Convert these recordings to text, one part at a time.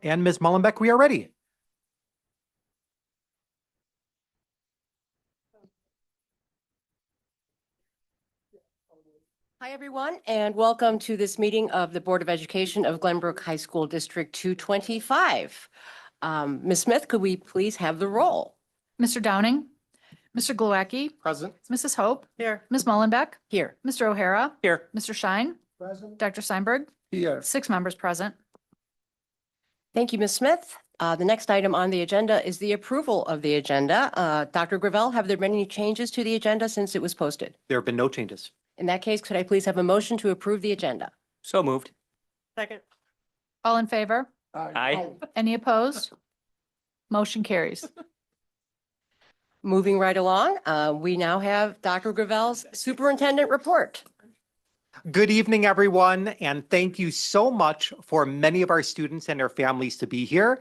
And Ms. Mullenbeck, we are ready. Hi, everyone, and welcome to this meeting of the Board of Education of Glenbrook High School District 225. Ms. Smith, could we please have the roll? Mr. Downing, Mr. Glowacki, Present. Mrs. Hope, Here. Ms. Mullenbeck, Here. Mr. O'Hara, Here. Mr. Schein, Present. Dr. Steinberg, Here. 6 members present. Thank you, Ms. Smith. The next item on the agenda is the approval of the agenda. Dr. Gravel, have there been any changes to the agenda since it was posted? There have been no changes. In that case, could I please have a motion to approve the agenda? So moved. Second. All in favor? Aye. Any opposed? Motion carries. Moving right along, we now have Dr. Gravel's superintendent report. Good evening, everyone, and thank you so much for many of our students and their families to be here.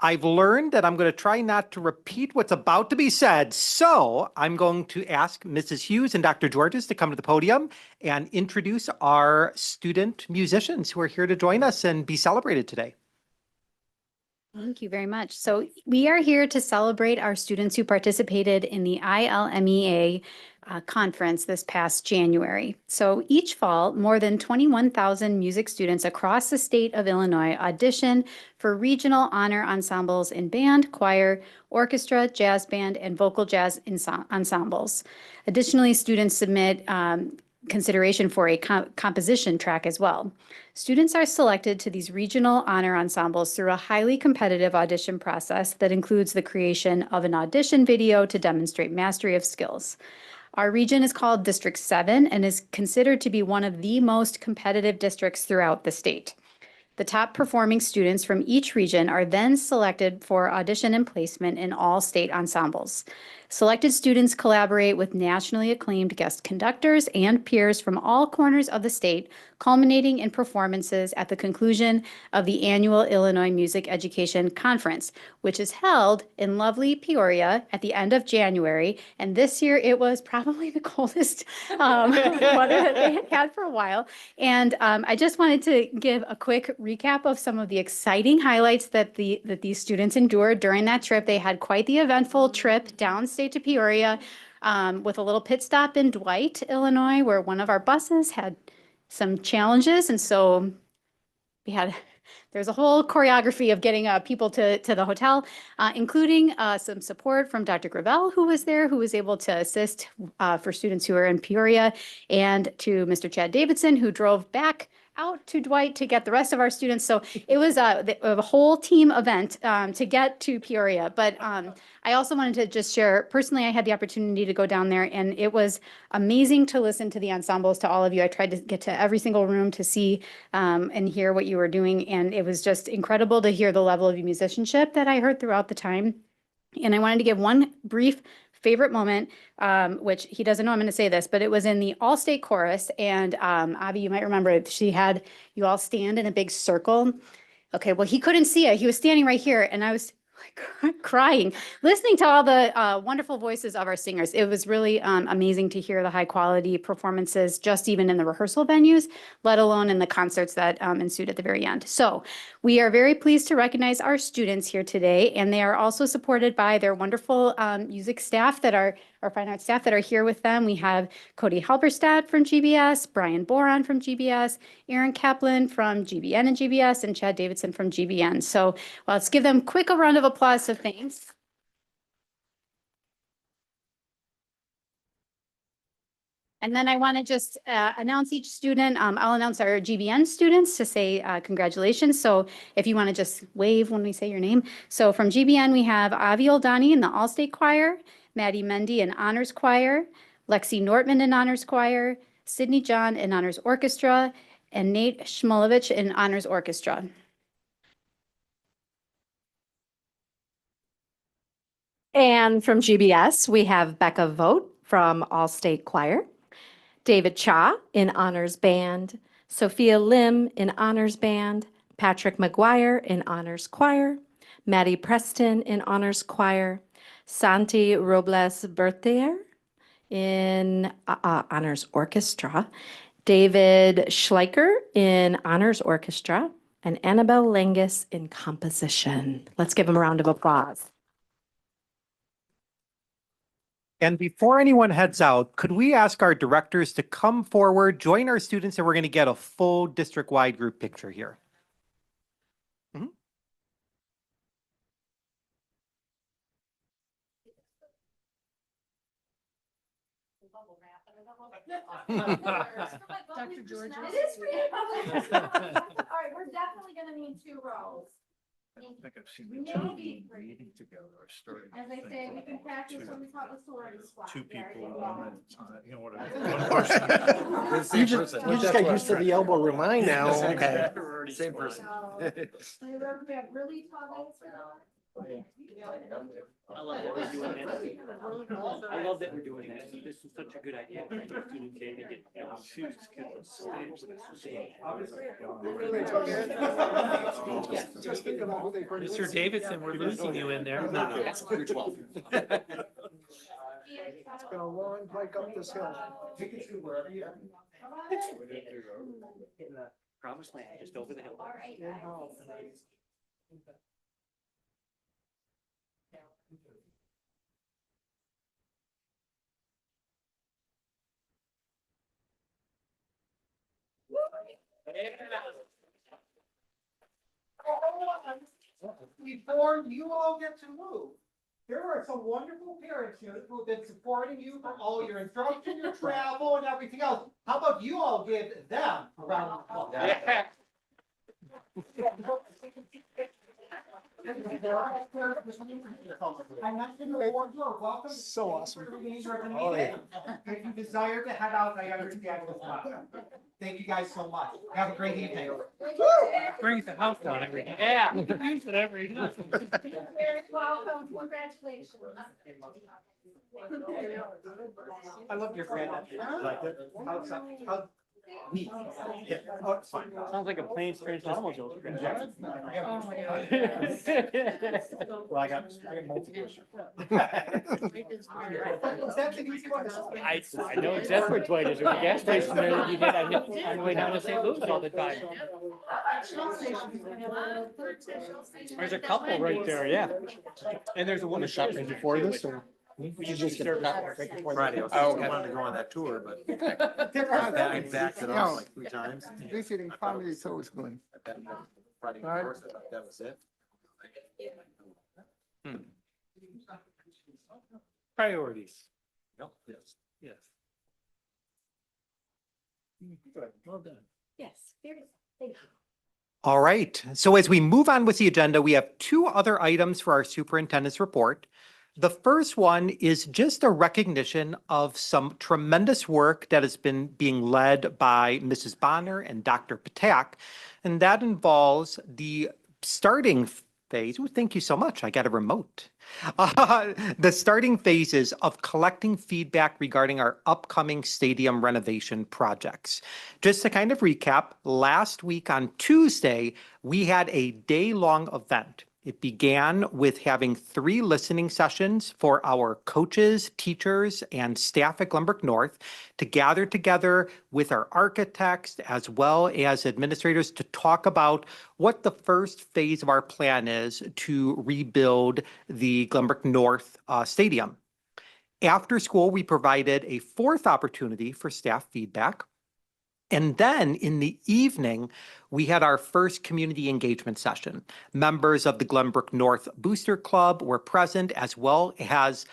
I've learned that I'm going to try not to repeat what's about to be said, so I'm going to ask Mrs. Hughes and Dr. Georges to come to the podium and introduce our student musicians who are here to join us and be celebrated today. Thank you very much. So we are here to celebrate our students who participated in the ILMEA conference this past January. So each fall, more than 21,000 music students across the state of Illinois audition for regional honor ensembles in band, choir, orchestra, jazz band, and vocal jazz ensembles. Additionally, students submit consideration for a composition track as well. Students are selected to these regional honor ensembles through a highly competitive audition process that includes the creation of an audition video to demonstrate mastery of skills. Our region is called District 7 and is considered to be one of the most competitive districts throughout the state. The top performing students from each region are then selected for audition and placement in all state ensembles. Selected students collaborate with nationally acclaimed guest conductors and peers from all corners of the state, culminating in performances at the conclusion of the annual Illinois Music Education Conference, which is held in lovely Peoria at the end of January. And this year it was probably the coldest weather that they had had for a while. And I just wanted to give a quick recap of some of the exciting highlights that these students endured during that trip. They had quite the eventful trip downstate to Peoria with a little pit stop in Dwight, Illinois, where one of our buses had some challenges. And so there's a whole choreography of getting people to the hotel, including some support from Dr. Gravel, who was there, who was able to assist for students who are in Peoria, and to Mr. Chad Davidson, who drove back out to Dwight to get the rest of our students. So it was a whole team event to get to Peoria. But I also wanted to just share, personally, I had the opportunity to go down there, and it was amazing to listen to the ensembles, to all of you. I tried to get to every single room to see and hear what you were doing. And it was just incredible to hear the level of musicianship that I heard throughout the time. And I wanted to give one brief favorite moment, which he doesn't know I'm going to say this, but it was in the all-state chorus. And Avi, you might remember it. She had you all stand in a big circle. Okay, well, he couldn't see it. He was standing right here, and I was like crying, listening to all the wonderful voices of our singers. It was really amazing to hear the high quality performances, just even in the rehearsal venues, let alone in the concerts that ensued at the very end. So we are very pleased to recognize our students here today, and they are also supported by their wonderful music staff that are our fine arts staff that are here with them. We have Cody Halberstadt from GBS, Brian Boron from GBS, Aaron Kaplan from GBN and GBS, and Chad Davidson from GBN. So let's give them a round of applause of thanks. And then I want to just announce each student. I'll announce our GBN students to say congratulations. So if you want to just wave when we say your name. So from GBN, we have Avi Oldani in the All-State Choir, Maddie Mendy in Honors Choir, Lexi Nortman in Honors Choir, Sydney John in Honors Orchestra, and Nate Shmulevich in Honors Orchestra. And from GBS, we have Becca Vogt from All-State Choir, David Cha in Honors Band, Sophia Lim in Honors Band, Patrick McGuire in Honors Choir, Maddie Preston in Honors Choir, Santi Robles Berthier in Honors Orchestra, David Schleicher in Honors Orchestra, and Annabelle Langus in composition. Let's give them a round of applause. And before anyone heads out, could we ask our directors to come forward, join our students, and we're going to get a full district-wide group picture here. Dr. George. It is for you. All right, we're definitely gonna need 2 rows. I think I've seen the Maybe. two meeting together or starting. As I say, we can practice when we talk with sorority squad. Two There people you at go. a time, you know what I mean? One person. You just got used to the elbow remind now, okay. Same person. So, we have really tall guys. I love that we're doing that. I love that we're doing that. This is such a good idea. Students can't even get, Just think about who they bring. Mr. Davidson, we're losing you in there. It's been a long hike up this hill. In the promised land, just over the hill. All right, guys. Before you all get to move, there are some wonderful parents here who have been supporting you for all your instruction, your travel, and everything else. How about you all give them a round of applause? I'm not gonna award you a welcome. So awesome. For the remainder of the Oh, meeting. If you desire to head out, I understand as well. Thank you guys so much. Have a great evening. Brings the house down every day. Yeah. Use it every day. Very welcome, congratulations. I love your granddad. How neat. Yeah. Oh, it's fine. Sounds like a planes, trains, and automobiles. Oh, my God. Well, I got multiple. Is that the easy one? I know exactly where Dwight is. There's a gas station there that you hit. I hit on the way down to St. Louis all the time. There's a couple right there, yeah. And there's a woman shop right Before this, or? We You just get Friday, I Oh, was okay. wanted to go on that tour, but I I backed it off like 3 times. They said in comedy, it's always going. Friday, All right. course, I thought that was it. Priorities. Yep, yes. Yes. Good, well done. Yes, very, thank you. All right. So as we move on with the agenda, we have 2 other items for our superintendent's report. The first one is just a recognition of some tremendous work that has been being led by Mrs. Bonner and Dr. Patak, and that involves the starting phase. Oh, thank you so much. I got a remote. The starting phases of collecting feedback regarding our upcoming stadium renovation projects. Just to kind of recap, last week on Tuesday, we had a day-long event. It began with having 3 listening sessions for our coaches, teachers, and staff at Glenbrook North to gather together with our architects as well as administrators to talk about what the first phase of our plan is to rebuild the Glenbrook North Stadium. After school, we provided a 4th opportunity for staff feedback. And then in the evening, we had our first community engagement session. Members of the Glenbrook North Booster Club were present, as well as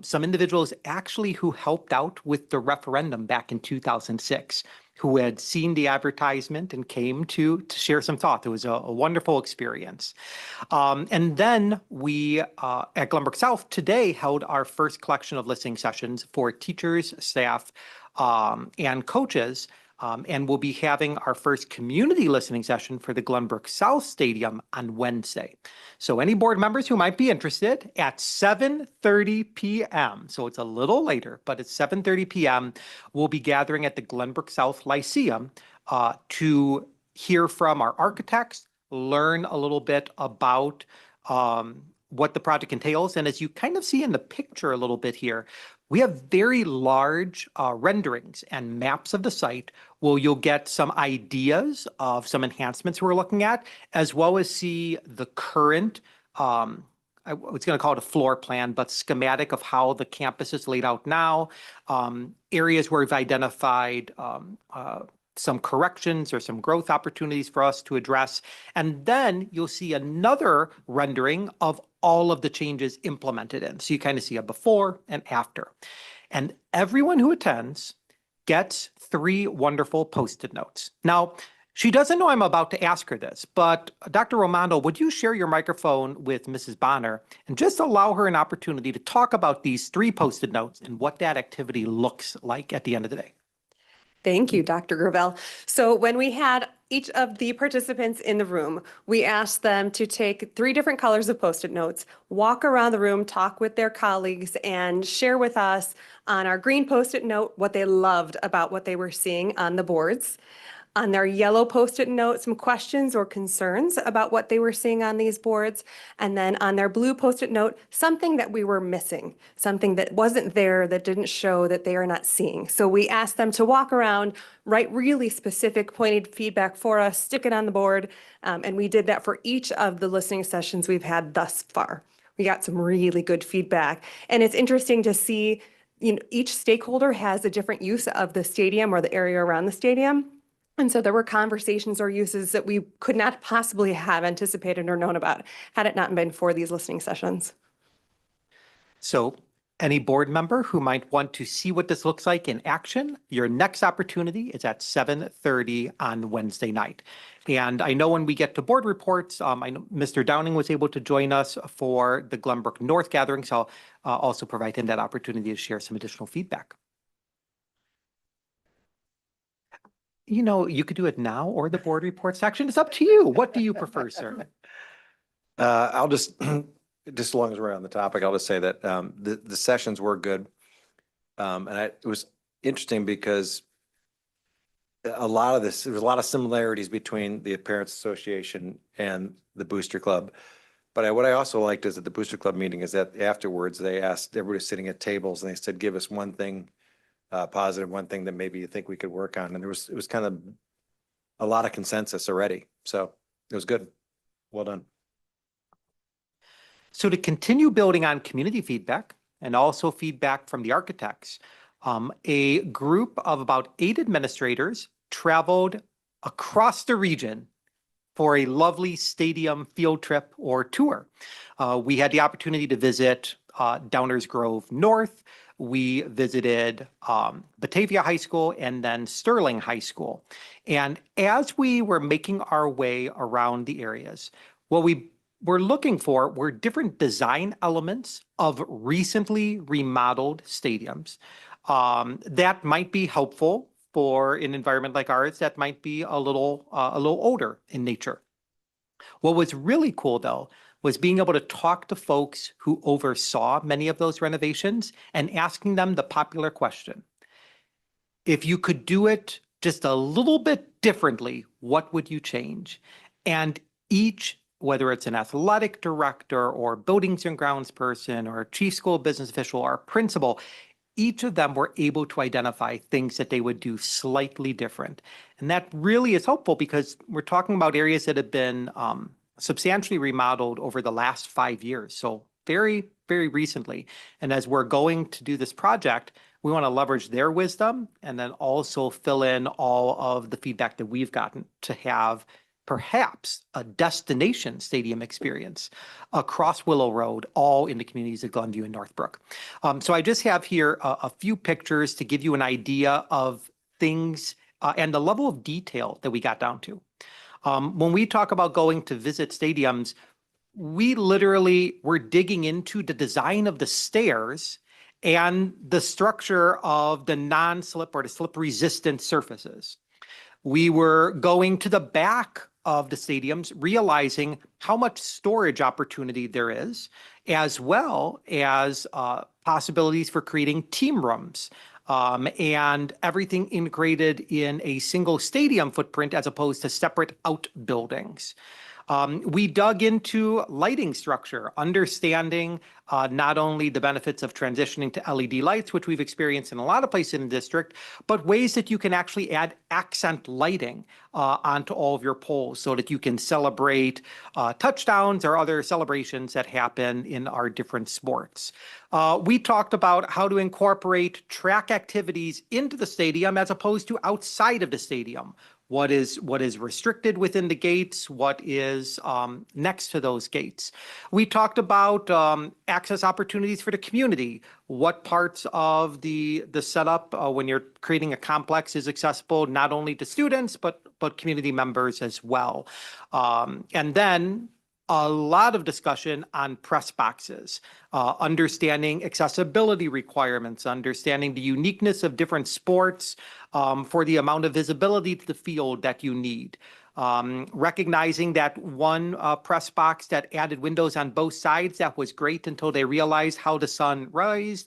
some individuals actually who helped out with the referendum back in 2006, who had seen the advertisement and came to share some thoughts. It was a wonderful experience. And then we, at Glenbrook South today, held our first collection of listening sessions for teachers, staff, and coaches. And we'll be having our first community listening session for the Glenbrook South Stadium on Wednesday. So any board members who might be interested, at 7:30 p.m., so it's a little later, but it's 7:30 p.m., we'll be gathering at the Glenbrook South Lyceum to hear from our architects, learn a little bit about what the project entails. And as you kind of see in the picture a little bit here, we have very large renderings and maps of the site where you'll get some ideas of some enhancements we're looking at, as well as see the current, I was going to call it a floor plan, but schematic of how the campus is laid out now, areas where we've identified some corrections or some growth opportunities for us to address. And then you'll see another rendering of all of the changes implemented in. So you kind of see a before and after. And everyone who attends gets 3 wonderful Post-it notes. Now, she doesn't know I'm about to ask her this, but Dr. Romano, would you share your microphone with Mrs. Bonner and just allow her an opportunity to talk about these 3 Post-it notes and what that activity looks like at the end of the day? Thank you, Dr. Gravel. So when we had each of the participants in the room, we asked them to take 3 different colors of Post-it notes, walk around the room, talk with their colleagues, and share with us on our green Post-it note what they loved about what they were seeing on the boards. On their yellow Post-it note, some questions or concerns about what they were seeing on these boards. And then on their blue Post-it note, something that we were missing, something that wasn't there, that didn't show, that they are not seeing. So we asked them to walk around, write really specific pointed feedback for us, stick it on the board. And we did that for each of the listening sessions we've had thus far. We got some really good feedback. And it's interesting to see, each stakeholder has a different use of the stadium or the area around the stadium. And so there were conversations or uses that we could not possibly have anticipated or known about had it not been for these listening sessions. So any board member who might want to see what this looks like in action, your next opportunity is at 7:30 on Wednesday night. And I know when we get to board reports, I know Mr. Downing was able to join us for the Glenbrook North gathering, so I'll also provide him that opportunity to share some additional feedback. You could do it now or the board report section. It's up to you. What do you prefer, sir? I'll just as long as we're on the topic, I'll just say that the sessions were good. It was interesting because there was a lot of similarities between the Parents Association and the Booster Club. But what I also liked is at the Booster Club meeting is that afterwards they asked everybody sitting at tables and they said, give us one thing positive, one thing that maybe you think we could work on. And it was kind of a lot of consensus already. So it was good. Well done. So to continue building on community feedback and also feedback from the architects, a group of about 8 administrators traveled across the region for a lovely stadium field trip or tour. We had the opportunity to visit Downers Grove North. We visited Batavia High School and then Sterling High School. And as we were making our way around the areas, what we were looking for were different design elements of recently remodeled stadiums that might be helpful for an environment like ours that might be a little older in nature. What was really cool, though, was being able to talk to folks who oversaw many of those renovations and asking them the popular question. If you could do it just a little bit differently, what would you change? And each, whether it's an athletic director or buildings and grounds person or chief school business official or principal, each of them were able to identify things that they would do slightly different. And that really is helpful because we're talking about areas that have been substantially remodeled over the last 5 years. So very, very recently. And as we're going to do this project, we want to leverage their wisdom and then also fill in all of the feedback that we've gotten to have perhaps a destination stadium experience across Willow Road, all in the communities of Glenview and Northbrook. So I just have here a few pictures to give you an idea of things and the level of detail that we got down to. When we talk about going to visit stadiums, we literally were digging into the design of the stairs and the structure of the non-slip or the slip-resistant surfaces. We were going to the back of the stadiums, realizing how much storage opportunity there is, as well as possibilities for creating team rooms. And everything integrated in a single stadium footprint as opposed to separate outbuildings. We dug into lighting structure, understanding not only the benefits of transitioning to LED lights, which we've experienced in a lot of places in the district, but ways that you can actually add accent lighting onto all of your poles so that you can celebrate touchdowns or other celebrations that happen in our different sports. We talked about how to incorporate track activities into the stadium as opposed to outside of the stadium. What is restricted within the gates, what is next to those gates. We talked about access opportunities for the community. What parts of the setup when you're creating a complex is accessible not only to students, but community members as well. And then a lot of discussion on press boxes, understanding accessibility requirements, understanding the uniqueness of different sports for the amount of visibility to the field that you need. Recognizing that one press box that added windows on both sides, that was great until they realized how the sun rose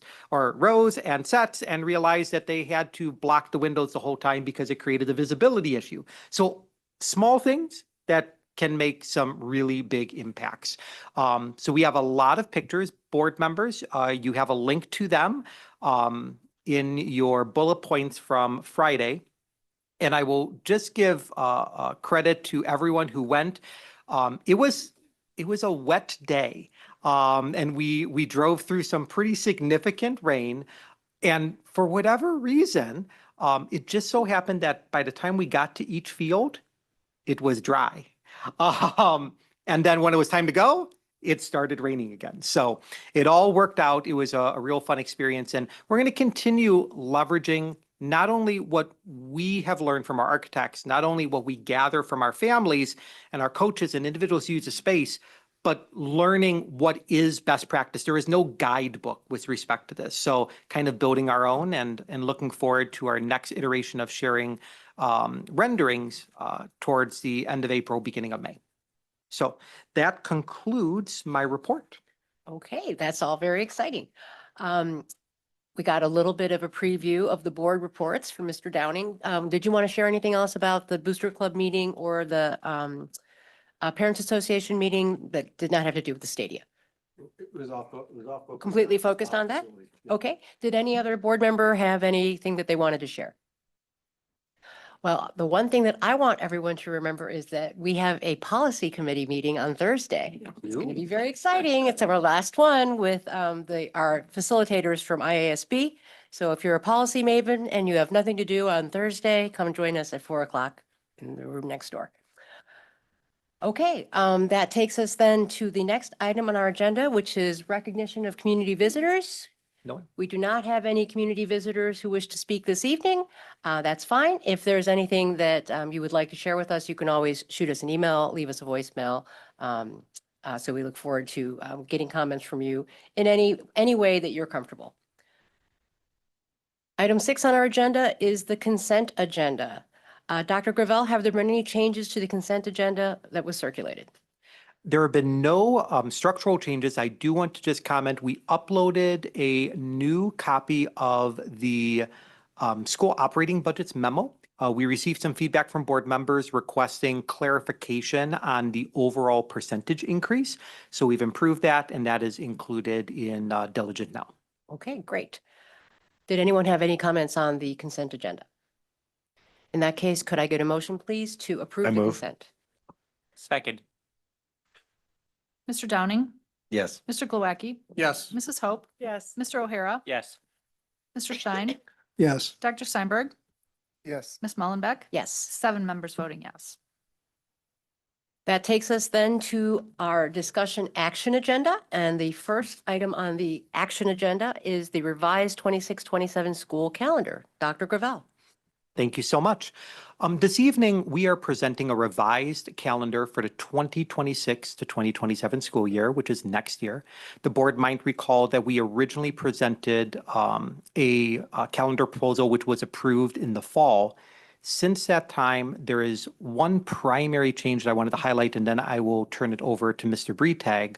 and sets and realized that they had to block the windows the whole time because it created a visibility issue. So small things that can make some really big impacts. So we have a lot of pictures, board members. You have a link to them in your bullet points from Friday. And I will just give credit to everyone who went. It was a wet day, and we drove through some pretty significant rain. And for whatever reason, it just so happened that by the time we got to each field, it was dry. And then when it was time to go, it started raining again. So it all worked out. It was a real fun experience. And we're going to continue leveraging not only what we have learned from our architects, not only what we gather from our families and our coaches and individuals who use the space, but learning what is best practice. There is no guidebook with respect to this. So kind of building our own and looking forward to our next iteration of sharing renderings towards the end of April, beginning of May. So that concludes my report. Okay, that's all very exciting. We got a little bit of a preview of the board reports from Mr. Downing. Did you want to share anything else about the Booster Club meeting or the Parents Association meeting that did not have to do with the stadium? It was all focused. Completely focused on that? Absolutely, yeah. Okay, did any other board member have anything that they wanted to share? Well, the one thing that I want everyone to remember is that we have a policy committee meeting on Thursday. It's going to be very exciting. It's our last one with our facilitators from IASB. So if you're a policy maven and you have nothing to do on Thursday, come join us at 4:00 in the room next door. Okay, that takes us then to the next item on our agenda, which is recognition of community visitors. No. We do not have any community visitors who wish to speak this evening. That's fine. If there's anything that you would like to share with us, you can always shoot us an email, leave us a voicemail. So we look forward to getting comments from you in any way that you're comfortable. Item 6 on our agenda is the consent agenda. Dr. Gravel, have there been any changes to the consent agenda that was circulated? There have been no structural changes. I do want to just comment, we uploaded a new copy of the school operating budgets memo. We received some feedback from board members requesting clarification on the overall percentage increase. So we've improved that, and that is included in Diligent now. Okay, great. Did anyone have any comments on the consent agenda? In that case, could I get a motion, please, to approve the consent? Second. Mr. Downing, Yes. Mr. Glowacki, Yes. Mrs. Hope, Yes. Mr. O'Hara, Yes. Mr. Stein, Yes. Dr. Steinberg, Yes. Ms. Mullenbeck. Yes. 7 members voting yes. That takes us then to our discussion action agenda. And the first item on the action agenda is the revised 26-27 school calendar. Dr. Gravel. Thank you so much. This evening, we are presenting a revised calendar for the 2026 to 2027 school year, which is next year. The board might recall that we originally presented a calendar proposal which was approved in the fall. Since that time, there is one primary change that I wanted to highlight, and then I will turn it over to Mr. Breitag,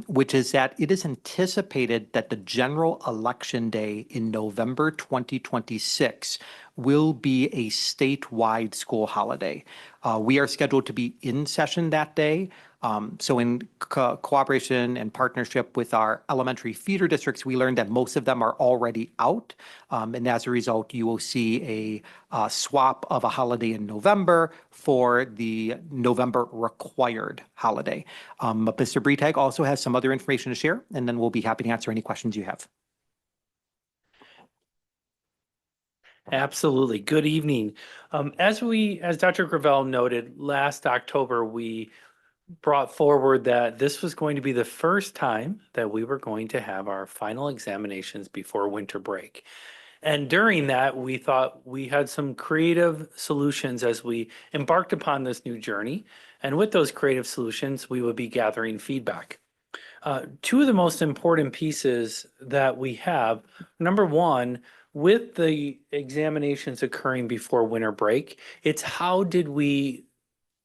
which is that it is anticipated that the general election day in November 2026 will be a statewide school holiday. We are scheduled to be in session that day. So in cooperation and partnership with our elementary feeder districts, we learned that most of them are already out. And as a result, you will see a swap of a holiday in November for the November required holiday. But Mr. Breitag also has some other information to share, and then we'll be happy to answer any questions you have. Absolutely. Good evening. As Dr. Gravel noted, last October, we brought forward that this was going to be the first time that we were going to have our final examinations before winter break. And during that, we thought we had some creative solutions as we embarked upon this new journey. And with those creative solutions, we would be gathering feedback. Two of the most important pieces that we have, number one, with the examinations occurring before winter break, it's how did we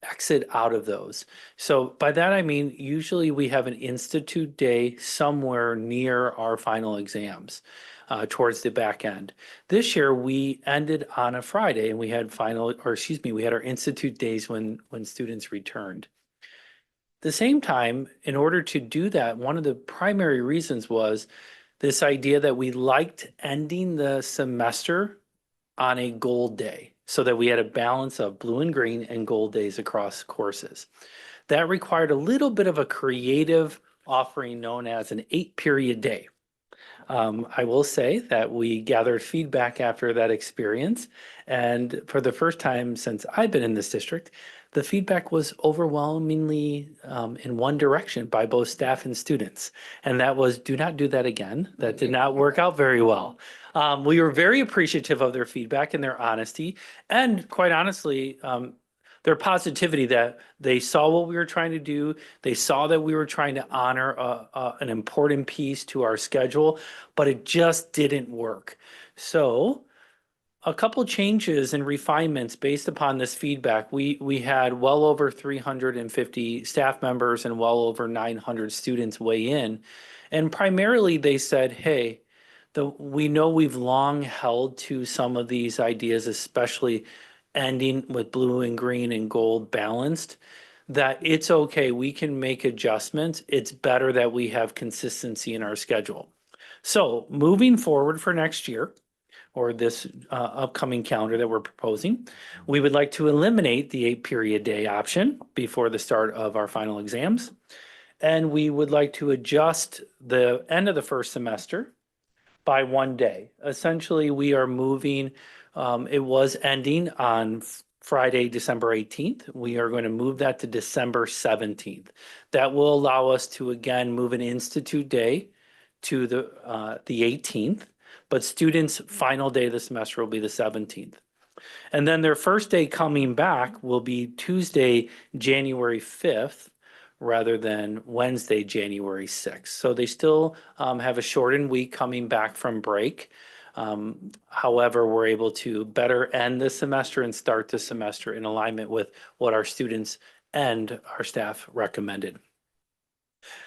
exit out of those? So by that, I mean, usually we have an institute day somewhere near our final exams towards the back end. This year, we ended on a Friday and we had we had our institute days when students returned. At the same time, in order to do that, one of the primary reasons was this idea that we liked ending the semester on a gold day so that we had a balance of blue and green and gold days across courses. That required a little bit of a creative offering known as an 8-period day. I will say that we gathered feedback after that experience, and for the first time since I've been in this district, the feedback was overwhelmingly in one direction by both staff and students. And that was, do not do that again. That did not work out very well. We were very appreciative of their feedback and their honesty. And quite honestly, their positivity that they saw what we were trying to do. They saw that we were trying to honor an important piece to our schedule, but it just didn't work. So a couple changes and refinements based upon this feedback. We had well over 350 staff members and well over 900 students weigh in. And primarily they said, hey, we know we've long held to some of these ideas, especially ending with blue and green and gold balanced, that it's okay, we can make adjustments. It's better that we have consistency in our schedule. So moving forward for next year, or this upcoming calendar that we're proposing, we would like to eliminate the 8-period day option before the start of our final exams. And we would like to adjust the end of the first semester by 1 day. Essentially, we are moving, it was ending on Friday, December 18th. We are going to move that to December 17th. That will allow us to, again, move an institute day to the 18th. But students' final day of the semester will be the 17th. And then their first day coming back will be Tuesday, January 5th, rather than Wednesday, January 6th. So they still have a shortened week coming back from break. However, we're able to better end the semester and start the semester in alignment with what our students and our staff recommended.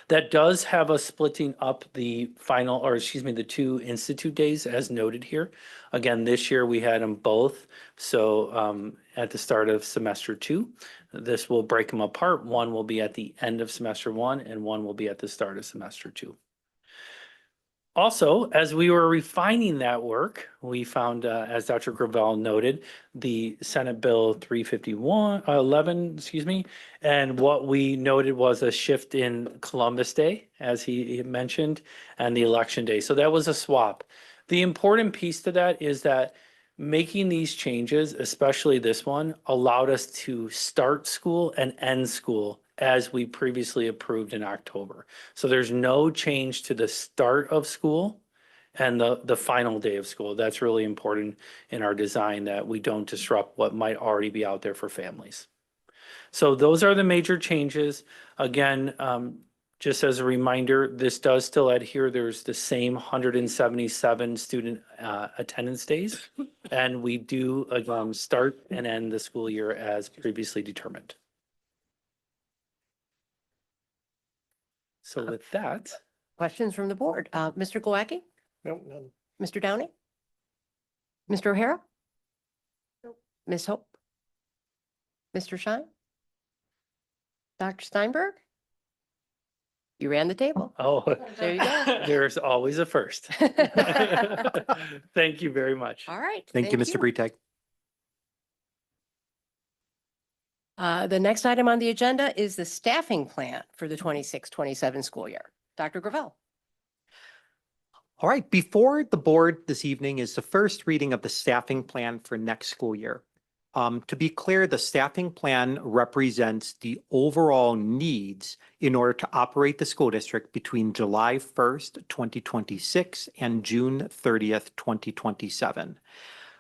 That does have us splitting up the the 2 institute days as noted here. Again, this year we had them both. So at the start of semester 2, this will break them apart. One will be at the end of semester 1 and one will be at the start of semester 2. Also, as we were refining that work, we found, as Dr. Gravel noted, the Senate Bill 351, and what we noted was a shift in Columbus Day, as he mentioned, and the election day. So that was a swap. The important piece to that is that making these changes, especially this one, allowed us to start school and end school as we previously approved in October. So there's no change to the start of school and the final day of school. That's really important in our design, that we don't disrupt what might already be out there for families. So those are the major changes. Again, just as a reminder, this does still adhere. There's the same 177 student attendance days, and we do start and end the school year as previously determined. So with that, Questions from the board? Mr. Glowacki? No, none. Mr. Downey? Mr. O'Hara? Ms. Hope? Mr. Shine? Dr. Steinberg? You ran the table. Oh, There you go. there's always a first. Thank you very much. All right. Thank you, Mr. Breitag. The next item on the agenda is the staffing plan for the 26-27 school year. Dr. Gravel. All right, before the board this evening is the first reading of the staffing plan for next school year. To be clear, the staffing plan represents the overall needs in order to operate the school district between July 1st, 2026 and June 30th, 2027.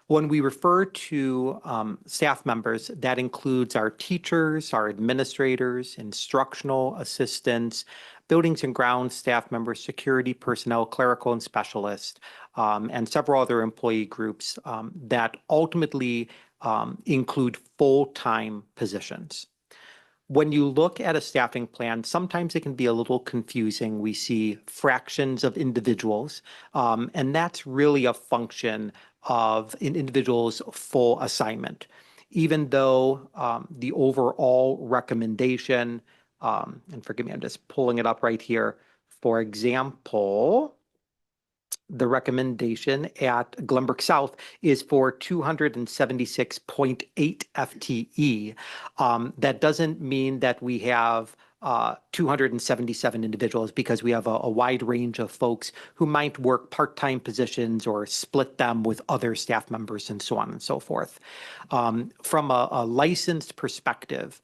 When we refer to staff members, that includes our teachers, our administrators, instructional assistants, buildings and grounds staff members, security personnel, clerical and specialists, and several other employee groups that ultimately include full-time positions. When you look at a staffing plan, sometimes it can be a little confusing. We see fractions of individuals, and that's really a function of an individual's full assignment. Even though the overall recommendation, and forgive me, I'm just pulling it up right here. For example, the recommendation at Glenbrook South is for 276.8 FTE. That doesn't mean that we have 277 individuals, because we have a wide range of folks who might work part-time positions or split them with other staff members and so on and so forth. From a licensed perspective,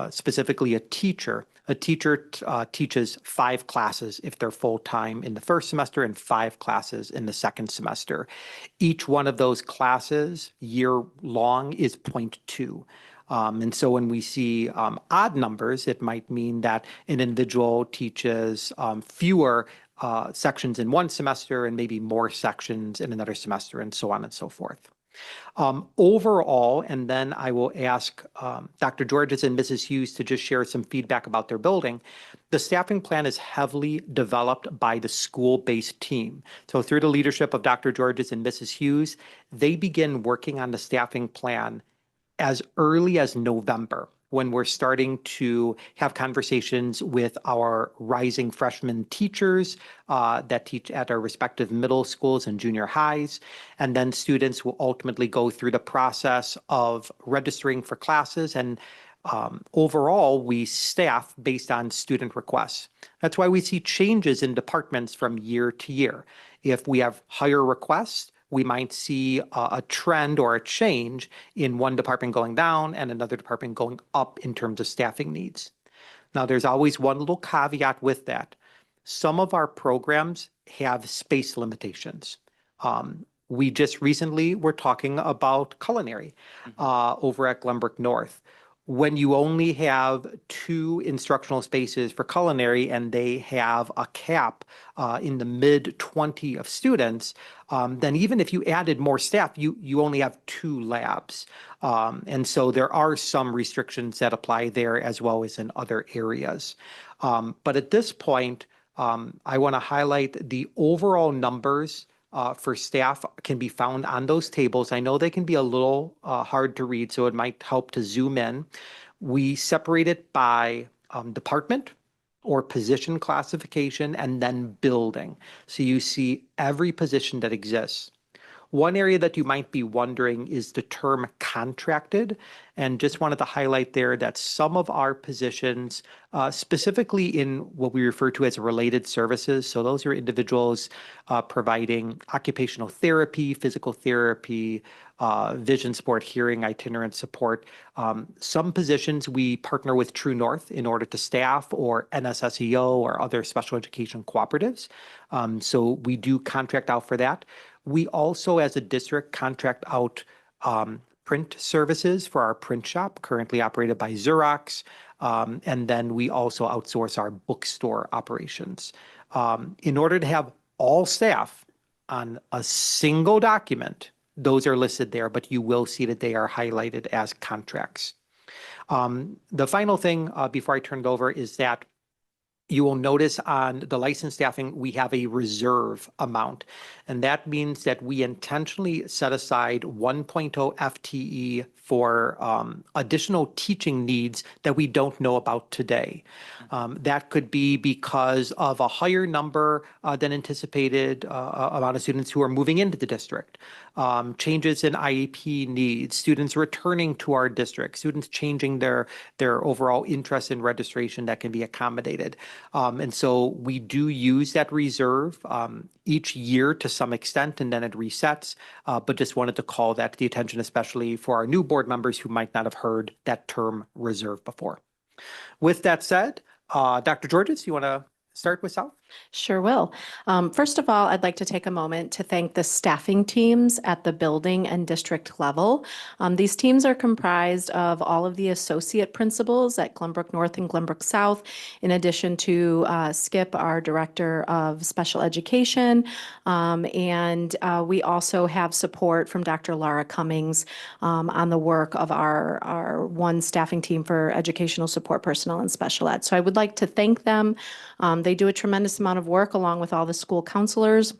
specifically a teacher teaches 5 classes if they're full-time in the first semester and 5 classes in the second semester. Each one of those classes year-long is 0.2. And so when we see odd numbers, it might mean that an individual teaches fewer sections in one semester and maybe more sections in another semester, and so on and so forth. Overall, and then I will ask Dr. Georges and Mrs. Hughes to just share some feedback about their building. The staffing plan is heavily developed by the school-based team. So through the leadership of Dr. Georges and Mrs. Hughes, they begin working on the staffing plan as early as November, when we're starting to have conversations with our rising freshman teachers that teach at our respective middle schools and junior highs. And then students will ultimately go through the process of registering for classes. And overall, we staff based on student requests. That's why we see changes in departments from year to year. If we have higher requests, we might see a trend or a change in one department going down and another department going up in terms of staffing needs. Now, there's always one little caveat with that. Some of our programs have space limitations. We just recently were talking about culinary over at Glenbrook North. When you only have 2 instructional spaces for culinary and they have a cap in the mid-20 of students, then even if you added more staff, you only have 2 labs. And so there are some restrictions that apply there as well as in other areas. But at this point, I want to highlight the overall numbers for staff can be found on those tables. I know they can be a little hard to read, so it might help to zoom in. We separate it by department or position classification and then building. So you see every position that exists. One area that you might be wondering is the term contracted, and just wanted to highlight there that some of our positions, specifically in what we refer to as related services, so those are individuals providing occupational therapy, physical therapy, vision support, hearing, itinerant support. Some positions we partner with True North in order to staff, or NSSEO or other special education cooperatives. So we do contract out for that. We also, as a district, contract out print services for our print shop, currently operated by Xerox. And then we also outsource our bookstore operations. In order to have all staff on a single document, those are listed there, but you will see that they are highlighted as contracts. The final thing before I turn it over is that you will notice on the licensed staffing, we have a reserve amount. And that means that we intentionally set aside 1.0 FTE for additional teaching needs that we don't know about today. That could be because of a higher number than anticipated amount of students who are moving into the district, changes in IEP needs, students returning to our district, students changing their overall interest in registration that can be accommodated. And so we do use that reserve each year to some extent, and then it resets. But just wanted to call that to the attention, especially for our new board members who might not have heard that term reserve before. With that said, Dr. Georges, you want to start with South? Sure will. First of all, I'd like to take a moment to thank the staffing teams at the building and district level. These teams are comprised of all of the associate principals at Glenbrook North and Glenbrook South, in addition to Skip, our director of special education. And we also have support from Dr. Laura Cummings on the work of our one staffing team for educational support personnel and special ed. So I would like to thank them. They do a tremendous amount of work along with all the school counselors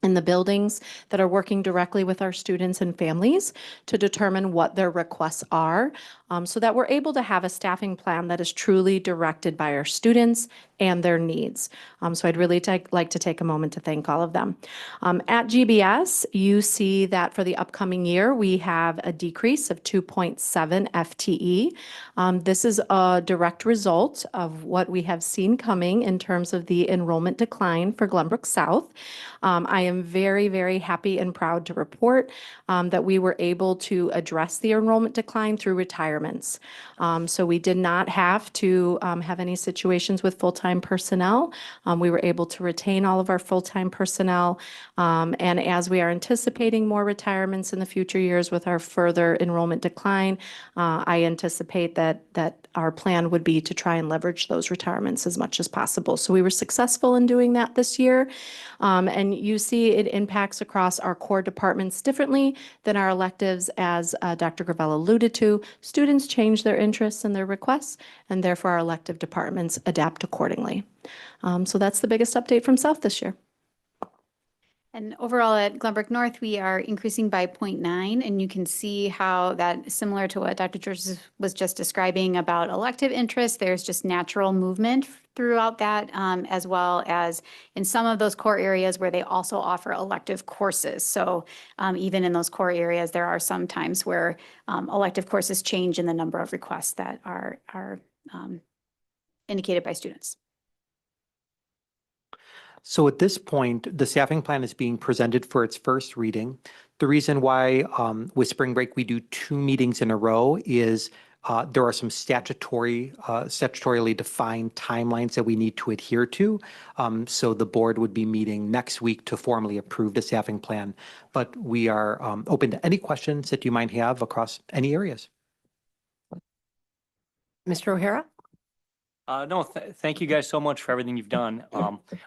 in the buildings that are working directly with our students and families to determine what their requests are, so that we're able to have a staffing plan that is truly directed by our students and their needs. So I'd really like to take a moment to thank all of them. At GBS, you see that for the upcoming year, we have a decrease of 2.7 FTE. This is a direct result of what we have seen coming in terms of the enrollment decline for Glenbrook South. I am very, very happy and proud to report that we were able to address the enrollment decline through retirements. So we did not have to have any situations with full-time personnel. We were able to retain all of our full-time personnel. And as we are anticipating more retirements in the future years with our further enrollment decline, I anticipate that our plan would be to try and leverage those retirements as much as possible. So we were successful in doing that this year. And you see it impacts across our core departments differently than our electives, as Dr. Gravel alluded to. Students change their interests and their requests, and therefore our elective departments adapt accordingly. So that's the biggest update from South this year. And overall at Glenbrook North, we are increasing by 0.9, and you can see how that is similar to what Dr. George was just describing about elective interest. There's just natural movement throughout that, as well as in some of those core areas where they also offer elective courses. So even in those core areas, there are some times where elective courses change in the number of requests that are indicated by students. So at this point, the staffing plan is being presented for its first reading. The reason why with spring break we do 2 meetings in a row is there are some statutorily defined timelines that we need to adhere to. So the board would be meeting next week to formally approve the staffing plan. But we are open to any questions that you might have across any areas. Mr. O'Hara? No, thank you guys so much for everything you've done.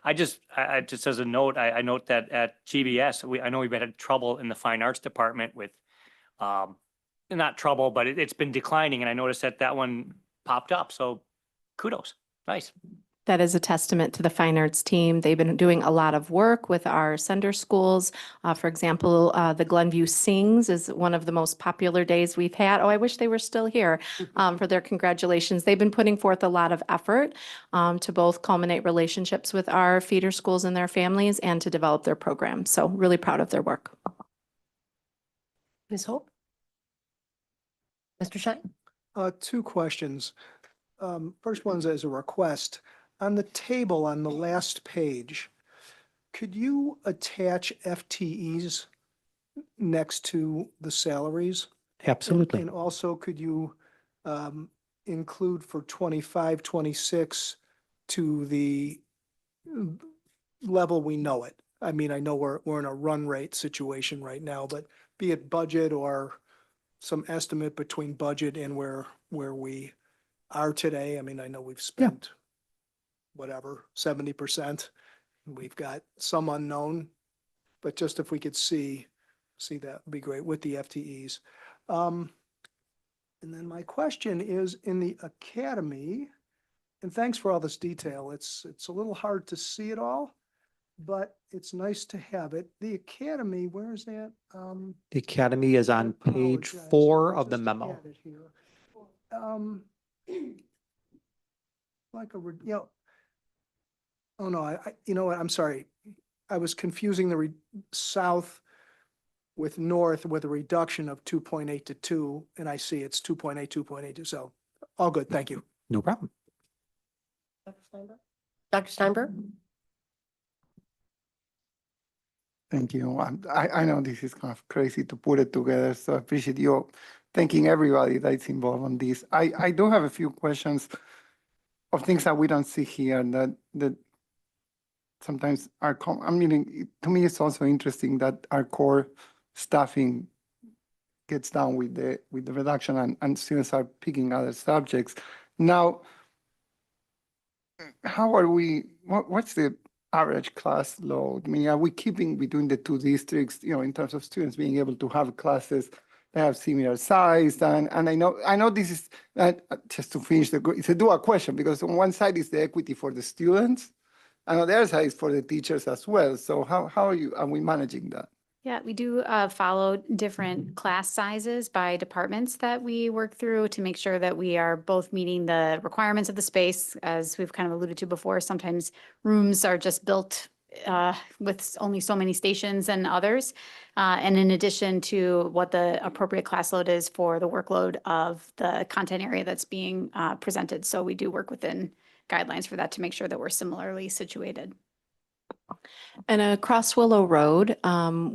I just as a note, I note that at GBS, I know we've had trouble in the fine arts department with, not trouble, but it's been declining, and I noticed that one popped up. So kudos, nice. That is a testament to the fine arts team. They've been doing a lot of work with our sender schools. For example, the Glenview Sings is one of the most popular days we've had. Oh, I wish they were still here for their congratulations. They've been putting forth a lot of effort to both culminate relationships with our feeder schools and their families and to develop their programs. So really proud of their work. Ms. Hope? Mr. Shine? 2 questions. First one's as a request. On the table on the last page, could you attach FTEs next to the salaries? Absolutely. And also, could you include for 25, 26 to the level we know it? I mean, I know we're in a run rate situation right now, but be it budget or some estimate between budget and where we are today. I mean, I know we've spent whatever, 70%. We've got some unknown, but just if we could see that would be great with the FTEs. And then my question is, in the academy, and thanks for all this detail. It's a little hard to see it all, but it's nice to have it. The academy, where is that? The academy is on page Apologize, 4 I of the just memo. had it here. Like a, oh no, you know what, I'm sorry. I was confusing the south with north with a reduction of 2.8 to 2, and I see it's 2.8, 2.82, so all good, thank you. No problem. Dr. Steinberg? Thank you. I know this is kind of crazy to put it together, so I appreciate you thanking everybody that's involved on this. I do have a few questions of things that we don't see here that sometimes are, I mean, to me, it's also interesting that our core staffing gets down with the reduction and students are picking other subjects. Now, how are we, what's the average class load? I mean, are we keeping between the two districts, in terms of students being able to have classes that have similar size? And I know this is, just to finish, it's a dual question, because on one side is the equity for the students, and on the other side is for the teachers as well. So how are we managing that? Yeah, we do follow different class sizes by departments that we work through to make sure that we are both meeting the requirements of the space. As we've kind of alluded to before, sometimes rooms are just built with only so many stations and others. And in addition to what the appropriate class load is for the workload of the content area that's being presented. So we do work within guidelines for that to make sure that we're similarly situated. And across Willow Road,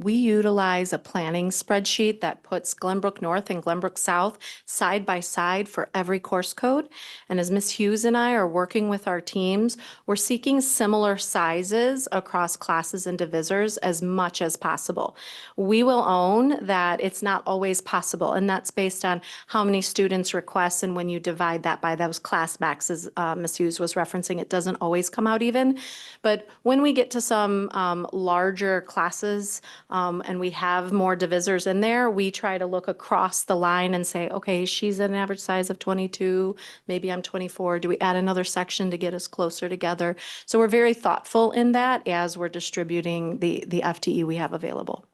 we utilize a planning spreadsheet that puts Glenbrook North and Glenbrook South side by side for every course code. And as Ms. Hughes and I are working with our teams, we're seeking similar sizes across classes and divisors as much as possible. We will own that it's not always possible, and that's based on how many students request, and when you divide that by those class maxes Ms. Hughes was referencing, it doesn't always come out even. But when we get to some larger classes and we have more divisors in there, we try to look across the line and say, okay, she's an average size of 22, maybe I'm 24. Do we add another section to get us closer together? So we're very thoughtful in that as we're distributing the FTE we have available.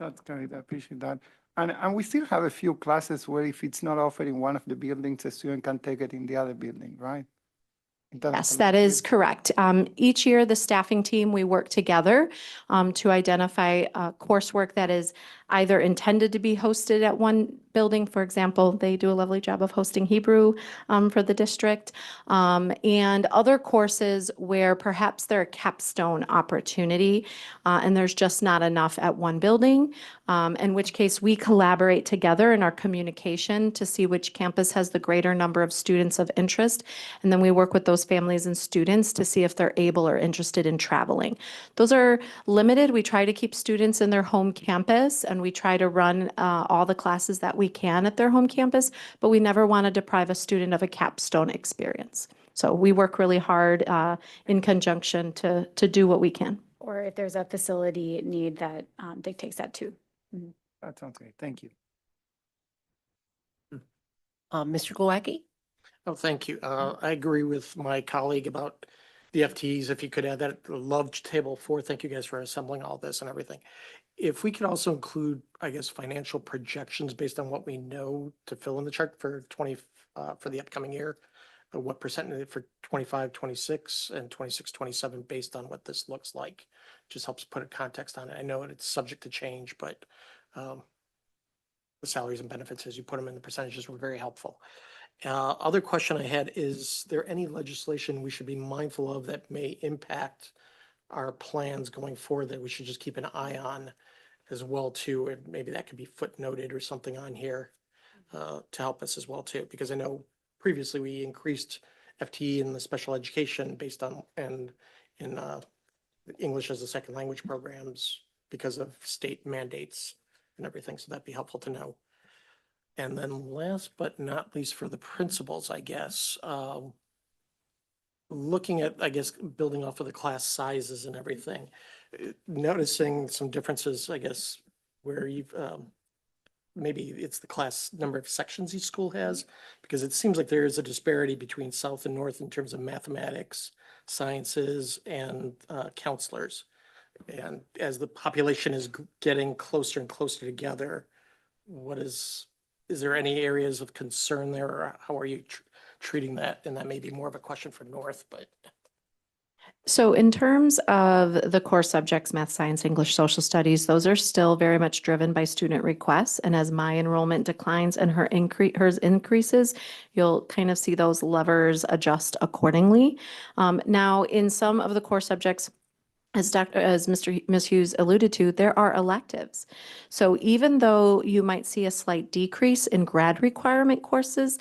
That's great. I appreciate that. And we still have a few classes where if it's not offered in one of the buildings, a student can take it in the other building, right? Yes, that is correct. Each year, the staffing team, we work together to identify coursework that is either intended to be hosted at one building. For example, they do a lovely job of hosting Hebrew for the district, and other courses where perhaps they're a capstone opportunity and there's just not enough at one building, in which case we collaborate together in our communication to see which campus has the greater number of students of interest. And then we work with those families and students to see if they're able or interested in traveling. Those are limited. We try to keep students in their home campus, and we try to run all the classes that we can at their home campus, but we never want to deprive a student of a capstone experience. So we work really hard in conjunction to do what we can. Or if there's a facility need that dictates that too. That sounds great. Thank you. Mr. Glowacki? Oh, thank you. I agree with my colleague about the FTEs. If you could add that, loved table 4. Thank you guys for assembling all this and everything. If we could also include, I guess, financial projections based on what we know to fill in the chart for for the upcoming year, what percent for 25, 26 and 26, 27 based on what this looks like, just helps put a context on it. I know it's subject to change, but the salaries and benefits as you put them in the percentages were very helpful. Other question I had, is there any legislation we should be mindful of that may impact our plans going forward that we should just keep an eye on as well too? And maybe that could be footnoted or something on here to help us as well too, because I know previously we increased FTE in the special education based on and in English as a second language programs because of state mandates and everything. So that'd be helpful to know. And then last but not least for the principals, I guess, looking at, I guess, building off of the class sizes and everything, noticing some differences, I guess, where you've maybe it's the class number of sections each school has, because it seems like there is a disparity between south and north in terms of mathematics, sciences, and counselors. And as the population is getting closer and closer together, is there any areas of concern there, or how are you treating that? And that may be more of a question for North, but. So in terms of the core subjects, math, science, English, social studies, those are still very much driven by student requests. And as my enrollment declines and hers increases, you'll kind of see those levers adjust accordingly. Now, in some of the core subjects, as Ms. Hughes alluded to, there are electives. So even though you might see a slight decrease in grad requirement courses,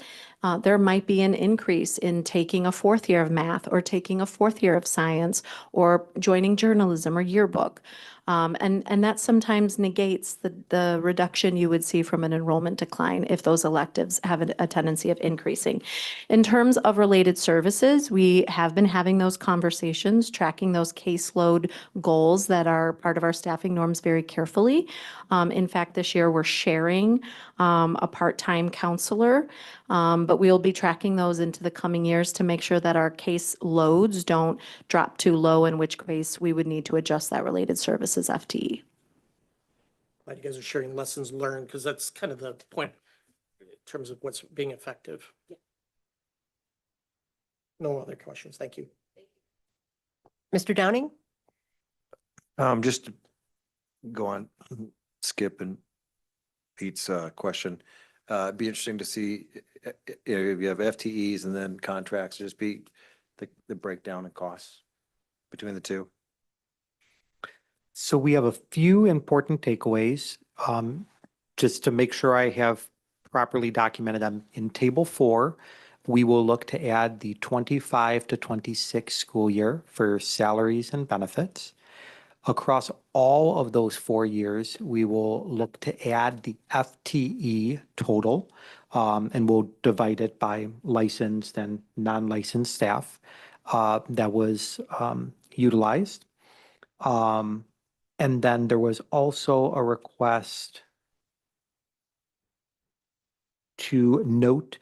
there might be an increase in taking a fourth year of math or taking a fourth year of science or joining journalism or yearbook. And that sometimes negates the reduction you would see from an enrollment decline if those electives have a tendency of increasing. In terms of related services, we have been having those conversations, tracking those caseload goals that are part of our staffing norms very carefully. In fact, this year we're sharing a part-time counselor, but we'll be tracking those into the coming years to make sure that our case loads don't drop too low, in which case we would need to adjust that related services FTE. Glad you guys are sharing lessons learned, because that's kind of the point in terms of what's being effective. No other questions. Thank you. Mr. Downing? Just to go on, Skip and Pete's question. It'd be interesting to see if you have FTEs and then contracts, just be the breakdown in costs between the two. So we have a few important takeaways. Just to make sure I have properly documented them, in Table 4, we will look to add the 25 to 26 school year for salaries and benefits. Across all of those 4 years, we will look to add the FTE total, and we'll divide it by licensed and non-licensed staff that was utilized. And then there was also a request to note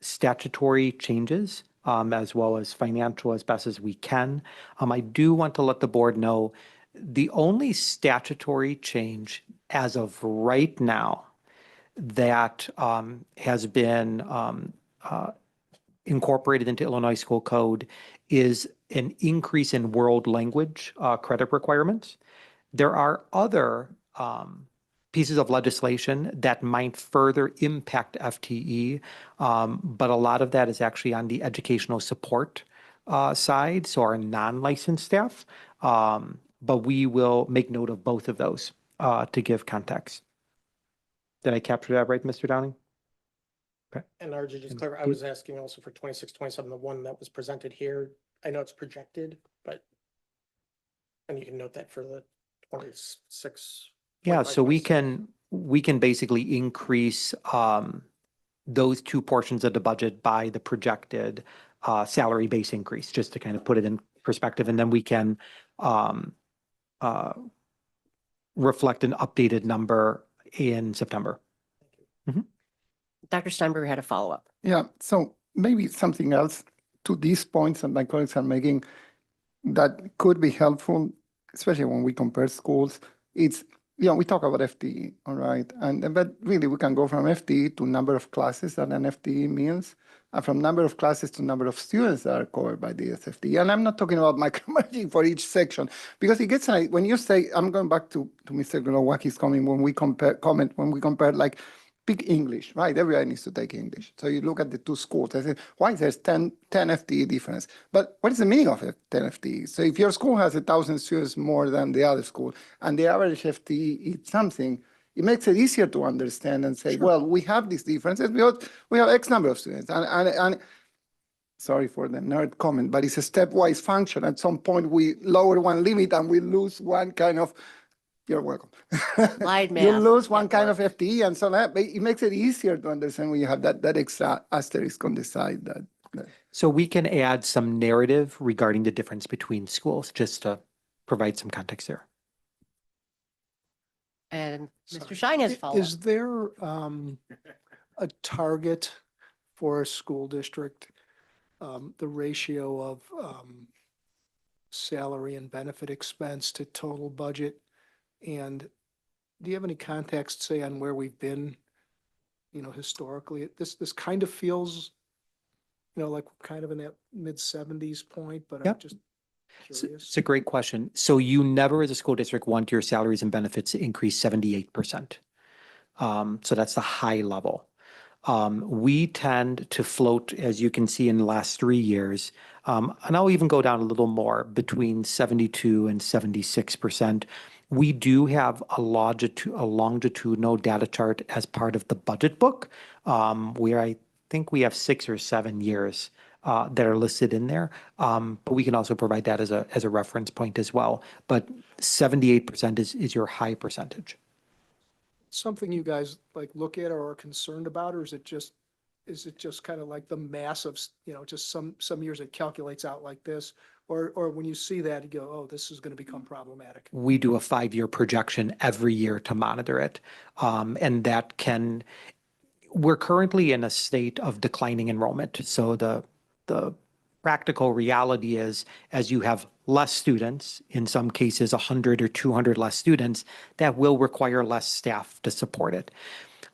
statutory changes as well as financial as best as we can. I do want to let the board know the only statutory change as of right now that has been incorporated into Illinois School Code is an increase in world language credit requirements. There are other pieces of legislation that might further impact FTE, but a lot of that is actually on the educational support side, so our non-licensed staff. But we will make note of both of those to give context. Did I capture that right, Mr. Downing? Okay. And RJ, just clear, I was asking also for 26, 27, the one that was presented here. I know it's projected, but, and you can note that for the 26. Yeah, so we can basically increase those two portions of the budget by the projected salary base increase, just to kind of put it in perspective, and then we can reflect an updated number in September. Dr. Steinberger had a follow-up. Yeah, so maybe something else to these points that my colleagues are making that could be helpful, especially when we compare schools. It's, we talk about FTE, all right? But really we can go from FTE to number of classes that an FTE means, and from number of classes to number of students that are covered by the SFTE. And I'm not talking about micromanaging for each section, because it gets, when you say, I'm going back to Mr. Golowaki's comment, when we compare like, pick English, right? Everybody needs to take English. So you look at the two schools, I say, why there's 10 FTE difference? But what is the meaning of 10 FTE? So if your school has 1,000 students more than the other school, and the average FTE is something, it makes it easier to understand and say, well, we have these differences because we have X number of students. And sorry for the nerd comment, but it's a stepwise function. At some point, we lower one limit and we lose one kind of. You're welcome. Slide You math. lose one kind of FTE, and so that it makes it easier to understand when you have that extra asterisk on the side. That. So we can add some narrative regarding the difference between schools, just to provide some context there. And Mr. Sorry. Shine has follow-up. Is there a target for a school district, the ratio of salary and benefit expense to total budget? And do you have any context, say, on where we've been, historically? This kind of feels, like we're kind of in that mid-70s point, but I'm Yep. just It's curious. a great question. So you never, as a school district, want your salaries and benefits to increase 78%. So that's the high level. We tend to float, as you can see in the last 3 years, and I'll even go down a little more, between 72 and 76%. We do have a longitudinal data chart as part of the budget book, where I think we have 6 or 7 years that are listed in there. But we can also provide that as a reference point as well. But 78% is your high percentage. Something you guys like look at or are concerned about, or is it just kind of like the mass of, just some years it calculates out like this? Or when you see that, you go, oh, this is going to become problematic. We do a 5-year projection every year to monitor it. And we're currently in a state of declining enrollment. So the practical reality is, as you have less students, in some cases 100 or 200 less students, that will require less staff to support it.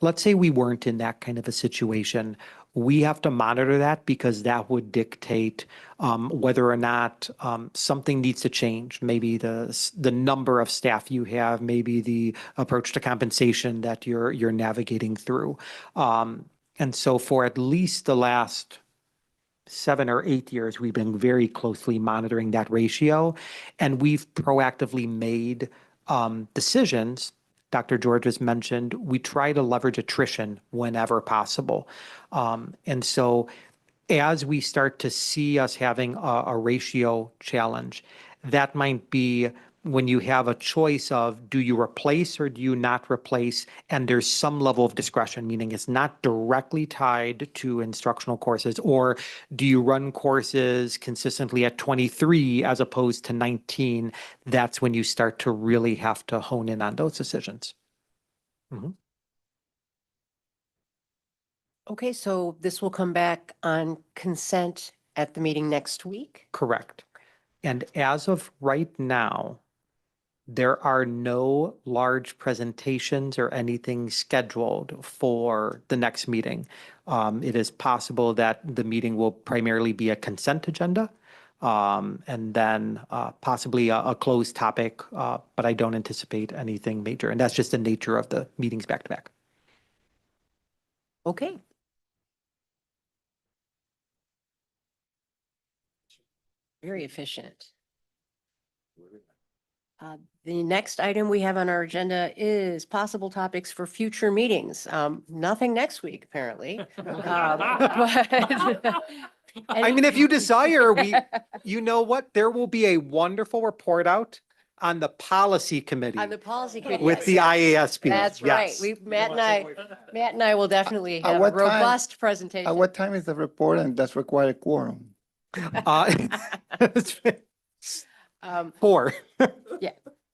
Let's say we weren't in that kind of a situation. We have to monitor that, because that would dictate whether or not something needs to change. Maybe the number of staff you have, maybe the approach to compensation that you're navigating through. And so for at least the last 7 or 8 years, we've been very closely monitoring that ratio, and we've proactively made decisions. Dr. George has mentioned, we try to leverage attrition whenever possible. And so as we start to see us having a ratio challenge, that might be when you have a choice of, do you replace or do you not replace? And there's some level of discretion, meaning it's not directly tied to instructional courses, or do you run courses consistently at 23 as opposed to 19? That's when you start to really have to hone in on those decisions. Okay, so this will come back on consent at the meeting next week. Correct. And as of right now, there are no large presentations or anything scheduled for the next meeting. It is possible that the meeting will primarily be a consent agenda, and then possibly a closed topic, but I don't anticipate anything major. And that's just the nature of the meetings back to back. Okay. Very efficient. The next item we have on our agenda is possible topics for future meetings. Nothing next week, apparently. I mean, if you desire, you know what? There will be a wonderful report out on the policy committee On the policy committee. with the yes. IASP. That's right. Yes. Matt and I will definitely At have a what time- robust presentation. At what time is the report, and does require a quorum? Um, 4.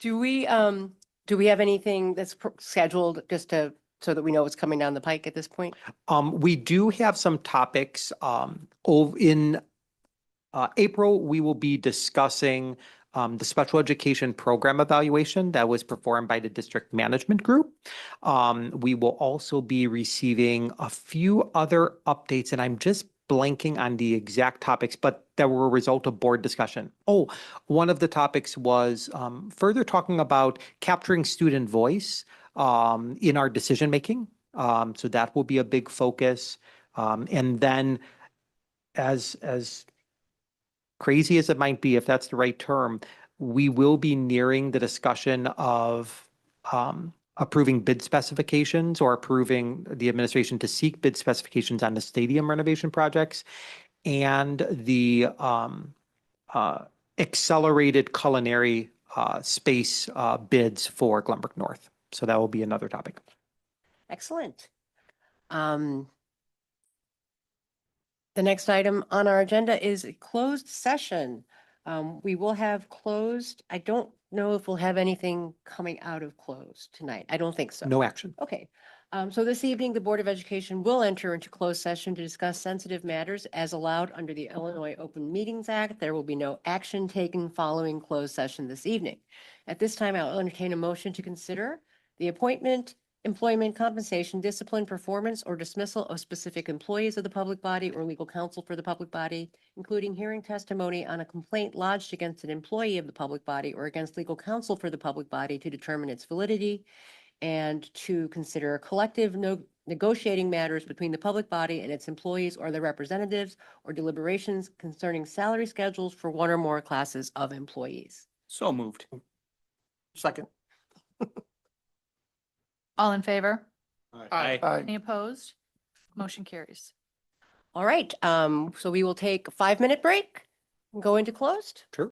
Do we have anything that's scheduled just so that we know what's coming down the pike at this point? We do have some topics. In April, we will be discussing the special education program evaluation that was performed by the district management group. We will also be receiving a few other updates, and I'm just blanking on the exact topics, but that were a result of board discussion. Oh, one of the topics was further talking about capturing student voice in our decision making. So that will be a big focus. And then as crazy as it might be, if that's the right term, we will be nearing the discussion of approving bid specifications, or approving the administration to seek bid specifications on the stadium renovation projects, and the accelerated culinary space bids for Glenbrook North. So that will be another topic. Excellent. The next item on our agenda is a closed session. We will have closed, I don't know if we'll have anything coming out of close tonight. I don't think so. No action. Okay, so this evening, the Board of Education will enter into closed session to discuss sensitive matters as allowed under the Illinois Open Meetings Act. There will be no action taken following closed session this evening. At this time, I'll entertain a motion to consider the appointment, employment, compensation, discipline, performance, or dismissal of specific employees of the public body or legal counsel for the public body, including hearing testimony on a complaint lodged against an employee of the public body or against legal counsel for the public body to determine its validity, and to consider collective negotiating matters between the public body and its employees or their representatives, or deliberations concerning salary schedules for one or more classes of employees. So moved. Second. All in favor? Aye. Aye. Any opposed? Motion carries. All right, so we will take a 5-minute break and go into closed. Sure.